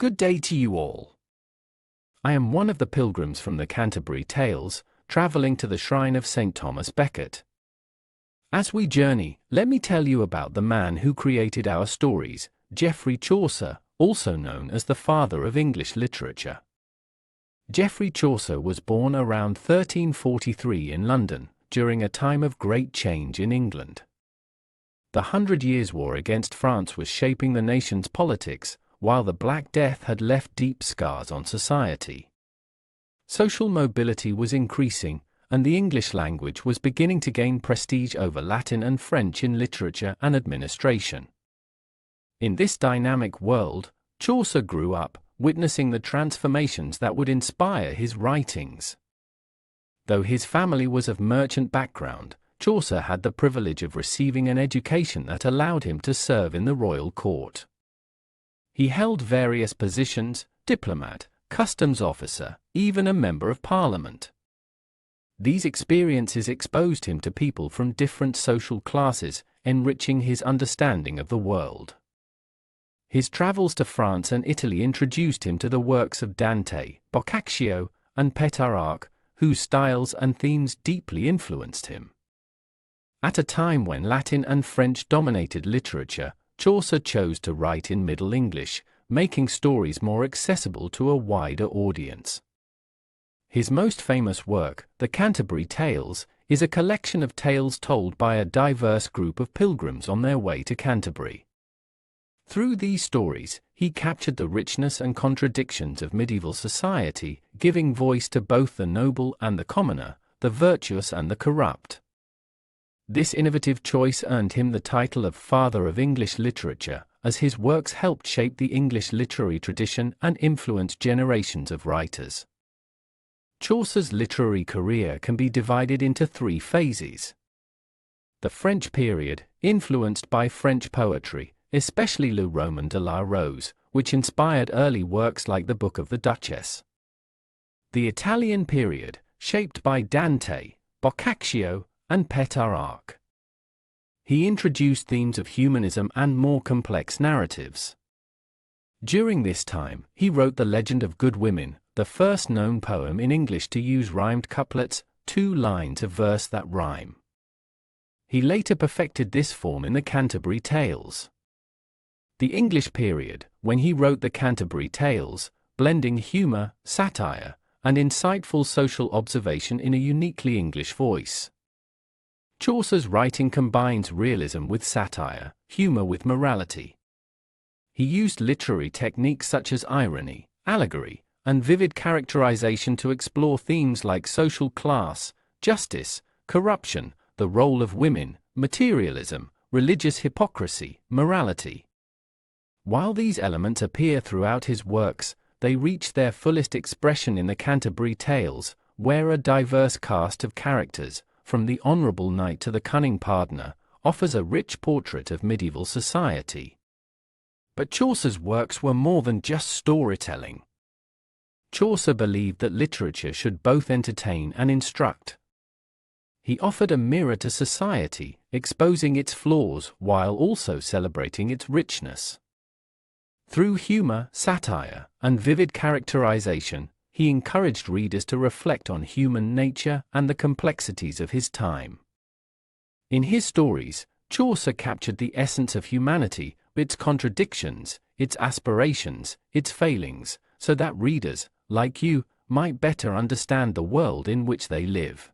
Good day to you all. I am one of the pilgrims from the Canterbury Tales, traveling to the shrine of St. Thomas Becket. As we journey, let me tell you about the man who created our stories, Geoffrey Chaucer, also known as the father of English literature. Geoffrey Chaucer was born around 1343 in London, during a time of great change in England. The 100 Years' War against France was shaping the nation's politics, while the Black Death had left deep scars on society. Social mobility was increasing, and the English language was beginning to gain prestige over Latin and French in literature and administration. In this dynamic world, Chaucer grew up, witnessing the transformations that would inspire his writings. Though his family was of merchant background, Chaucer had the privilege of receiving an education that allowed him to serve in the royal court. He held various positions: diplomat, customs officer, even a member of parliament. These experiences exposed him to people from different social classes, enriching his understanding of the world. His travels to France and Italy introduced him to the works of Dante, Boccaccio, and Petrarch, whose styles and themes deeply influenced him. At a time when Latin and French dominated literature, Chaucer chose to write in Middle English, making stories more accessible to a wider audience. His most famous work, The Canterbury Tales, is a collection of tales told by a diverse group of pilgrims on their way to Canterbury. Through these stories, he captured the richness and contradictions of medieval society, giving voice to both the noble and the commoner, the virtuous and the corrupt. This innovative choice earned him the title of Father of English Literature, as his works helped shape the English literary tradition and influenced generations of writers. Chaucer's literary career can be divided into three phases. The French period, influenced by French poetry, especially Le Roman de la Rose, which inspired early works like the Book of the Duchess. The Italian period, shaped by Dante, Boccaccio, and Petrarch. He introduced themes of humanism and more complex narratives. During this time, he wrote The Legend of Good Women, the first known poem in English to use rhymed couplets, 2 lines of verse that rhyme. He later perfected this form in the Canterbury Tales. The English period, when he wrote the Canterbury Tales, blending humor, satire, and insightful social observation in a uniquely English voice. Chaucer's writing combines realism with satire, humor with morality. He used literary techniques such as irony, allegory, and vivid characterization to explore themes like social class, justice, corruption, the role of women, materialism, religious hypocrisy, morality. While these elements appear throughout his works, they reach their fullest expression in the Canterbury Tales, where a diverse cast of characters, from the honorable knight to the cunning pardoner, offers a rich portrait of medieval society. But Chaucer's works were more than just storytelling. Chaucer believed that literature should both entertain and instruct. He offered a mirror to society, exposing its flaws while also celebrating its richness. Through humor, satire, and vivid characterization, he encouraged readers to reflect on human nature and the complexities of his time. In his stories, Chaucer captured the essence of humanity, its contradictions, its aspirations, its failings, so that readers, like you, might better understand the world in which they live.